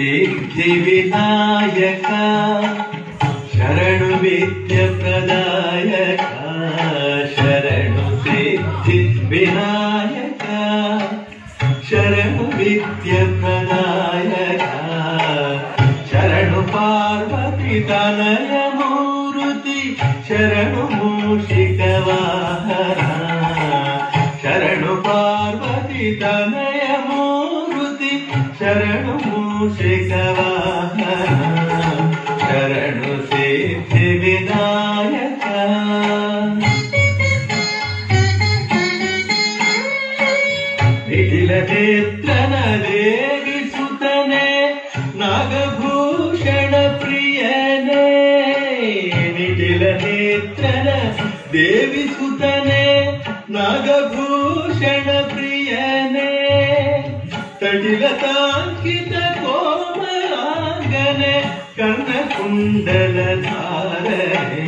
ಸಿದ್ಧಿ ವಿನಾಯಕ ಶರಣು ವಿದ್ಯ ಪ್ರದಾಯಕ ಶರಣು ಸಿದ್ಧಿ ವಿನಾಯಕ ಶರಣು ವಿದ್ಯ ಪ್ರದಾಯಕ ಶರಣು ಪಾರ್ವತಿ ತನಯ ಮೂರುತಿ ಶರಣು ಮೂಷಿಕ ವಾಹನ ಶರಣು ಪಾರ್ವತಿ ತನಯ ಮೂರುತಿ ಶರಣು ಮೂಷಿಕ ವಾಹನ ಶರಣು ಸಿದ್ಧಿ ವಿನಾಯಕ ನಿಖಿಲ ನೇತ್ರನ ದೇವಿ ಸುತನೆ ನಾಗಭೂಷಣ ಪ್ರಿಯನೇ ನಿಖಿಲ ನೇತ್ರನ ದೇವಿ ಸುತನೆ ನಾಗಭೂಷಣ ಪ್ರಿಯನೇ ತಟಿಲತಾಂಕಿತ ಕೋಮಲಾಂಗನೆ ಕರ್ಣಕುಂಡಲ ಧಾರಣೆ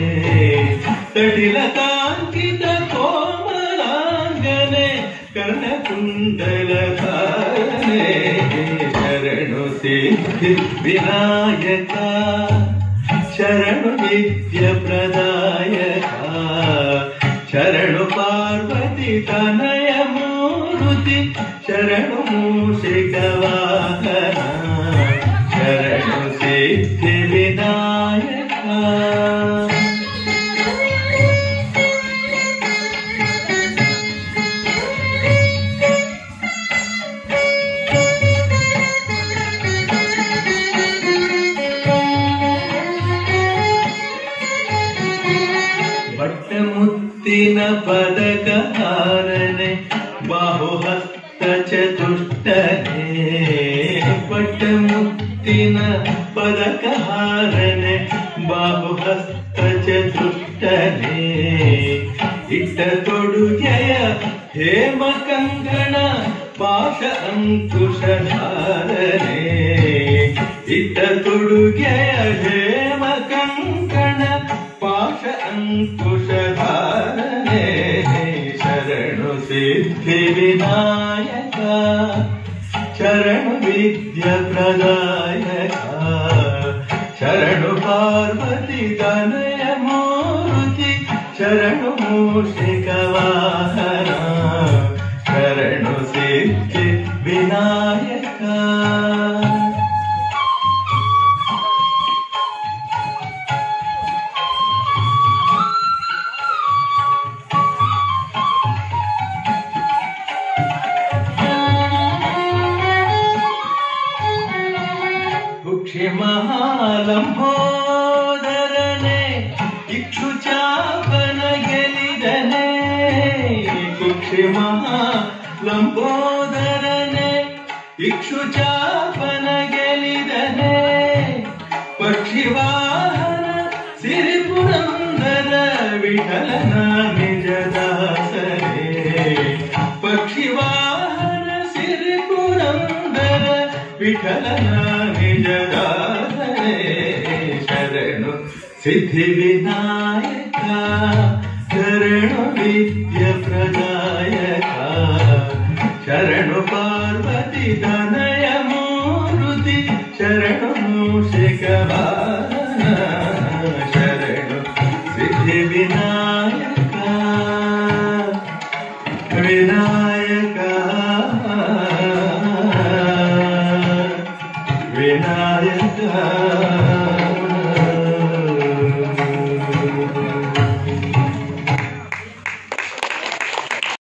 ತಟಿಲತಾಂಕಿತ ಕೋಮಲಾಂಗನೆ ಕರ್ಣಕುಂಡಲ ಧಾರಣೆ ಶರಣು ಸಿದ್ಧಿ ವಿನಾಯಕ ಶರಣು ವಿದ್ಯ ಪ್ರದಾಯಕ ಶರಣು ಪಾರ್ವತಿ ತನಯ ಮೂರುತಿ ಶರಣು ಮೂಷಿಕ ವಾಹನ ಶರಣು ಸಿದ್ಧಿ ವಿನಾಯಕ ಮುತ್ತಿನ ಪದಕ ಹಾರನೆ ಬಾಹುಹಸ್ತ ಚತುಷ್ಟನೆ ಪಟ್ಟ ಮುತ್ತಿನ ಪದಕ ಹಾರನೆ ಬಾಹುಹಸ್ತ ಚತುಷ್ಟನೆ ಇಟ್ಟ ತೊಡುಗೆಯ ಹೇಮ ಕಂಕಣ ಪಾಶ ಅಂಕುಶ ಧಾರನೆ ಇಟ್ಟ ತೊಡುಗೆಯ ಹೇಮ ಕಂಕಣ ಪಾಶ ಅಂಕುಶ ಧಾರಣೆ ಶರಣು ಸಿದ್ಧಿ ವಿನಾಯಕ ಶರಣು ವಿದ್ಯ ಪ್ರದಾಯಕ ಶರಣು ಪಾರ್ವತಿ ತನಯ ಮೂರುತಿ ಶರಣು ಮೂಷಿಕ ವಾಹನ ಶರಣು ಸಿದ್ಧಿ ವಿನಾಯಕ ಮಹಾಲಂಬೋದರನೆ ಇಕ್ಷುಚಾಪನ ಗೆಲಿದನೆ ಕುಕ್ಷಿ ಮಹಾಲಂಬೋದರನೆ ಇಕ್ಷುಚಾಪನ ಗೆಲಿದನೆ ಪಕ್ಷಿವಾಹನ ಸಿರಿಪುರಂದರ ವಿಠಲನ ನಿಜದಾಸನೆ ಪಕ್ಷಿವಾಹನ ಸಿರಿಪುರಂದರ ವಿಠಲನ ನಿಜದಾಸನೆ ಶರಣು ಸಿದ್ಧಿ ವಿನಾಯಕ ಶರಣು ವಿದ್ಯ ಪ್ರದಾಯಕ ಶರಣು ಪಾರ್ವತಿ ತನಯ ಮೂರುತಿ ಶರಣು ಮೂಷಿಕ ವಾಹನ ಶರಣು ಸಿದ್ಧಿ ವಿನಾಯಕ ವಿನಾಯಕ